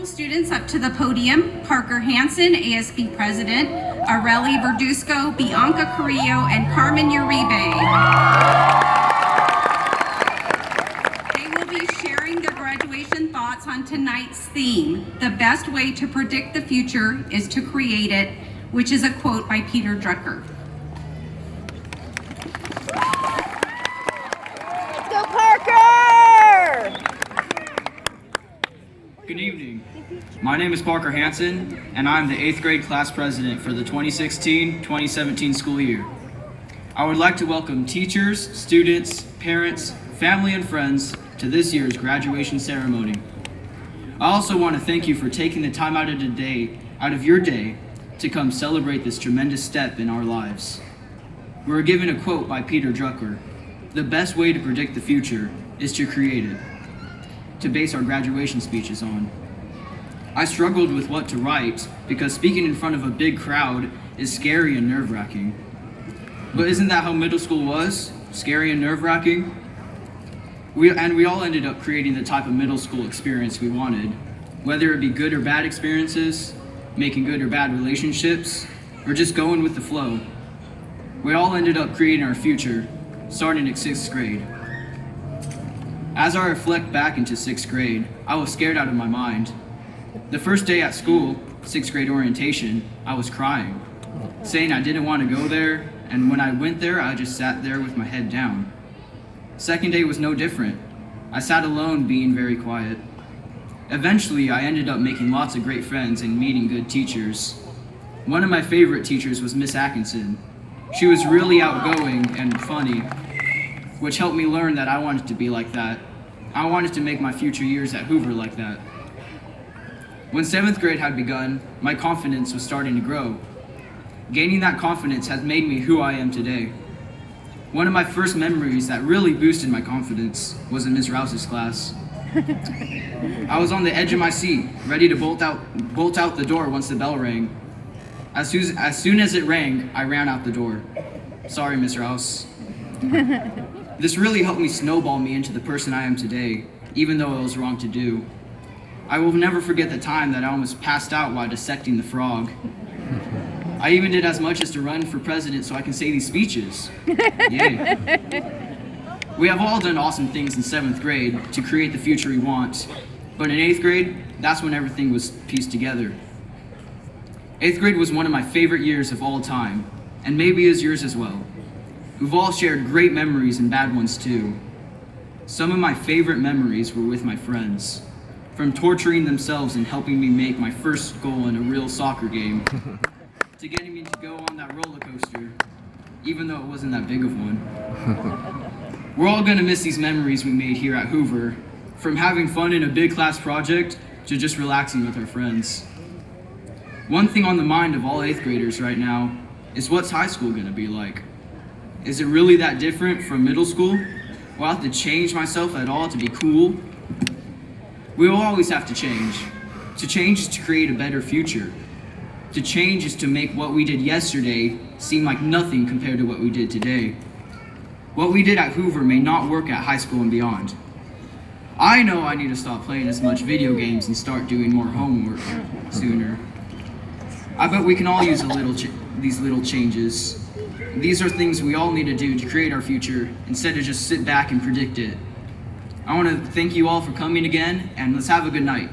students up to the podium: Parker Hansen, ASB President, Areli Verduzco, Bianca Carrillo, and Carmen Uribe. They will be sharing their graduation thoughts on tonight's theme: the best way to predict the future is to create it, which is a quote by Peter Drucker. Let's go, Parker! Good evening. My name is Parker Hansen, and I'm the 8th grade class president for the 2016-2017 school year. I would like to welcome teachers, students, parents, family, and friends to this year's graduation ceremony. I also want to thank you for taking the time out of your day to come celebrate this tremendous step in our lives. We were given a quote by Peter Drucker: "The best way to predict the future is to create it," to base our graduation speeches on. I struggled with what to write because speaking in front of a big crowd is scary and nerve-wracking. But isn't that how middle school was? Scary and nerve-wracking? We all ended up creating the type of middle school experience we wanted, whether it be good or bad experiences, making good or bad relationships, or just going with the flow. We all ended up creating our future, starting at 6th grade. As I reflect back into 6th grade, I was scared out of my mind. The first day at school, 6th grade orientation, I was crying, saying I didn't want to go there, and when I went there, I just sat there with my head down. Second day was no different. I sat alone, being very quiet. Eventually, I ended up making lots of great friends and meeting good teachers. One of my favorite teachers was Miss Atkinson. She was really outgoing and funny, which helped me learn that I wanted to be like that. I wanted to make my future years at Hoover like that. When 7th grade had begun, my confidence was starting to grow. Gaining that confidence has made me who I am today. One of my first memories that really boosted my confidence was in Ms. Rouse's class. I was on the edge of my seat, ready to bolt out the door once the bell rang. As soon as it rang, I ran out the door. Sorry, Ms. Rouse. This really helped me snowball me into the person I am today, even though it was wrong to do. I will never forget the time that I almost passed out while dissecting the frog. I even did as much as to run for president so I can say these speeches. Yay. We have all done awesome things in 7th grade to create the future we want, but in 8th grade, that's when everything was pieced together. 8th grade was one of my favorite years of all time, and maybe is yours as well. We've all shared great memories and bad ones too. Some of my favorite memories were with my friends, from torturing themselves and helping me make my first goal in a real soccer game, to getting me to go on that roller coaster, even though it wasn't that big of one. We're all gonna miss these memories we made here at Hoover, from having fun in a big class project to just relaxing with our friends. One thing on the mind of all 8th graders right now is, what's high school gonna be like? Is it really that different from middle school? Will I have to change myself at all to be cool? We will always have to change. To change is to create a better future. To change is to make what we did yesterday seem like nothing compared to what we did today. What we did at Hoover may not work at high school and beyond. I know I need to stop playing as much video games and start doing more homework sooner. I bet we can all use these little changes. These are things we all need to do to create our future instead of just sit back and predict it. I want to thank you all for coming again, and let's have a good night.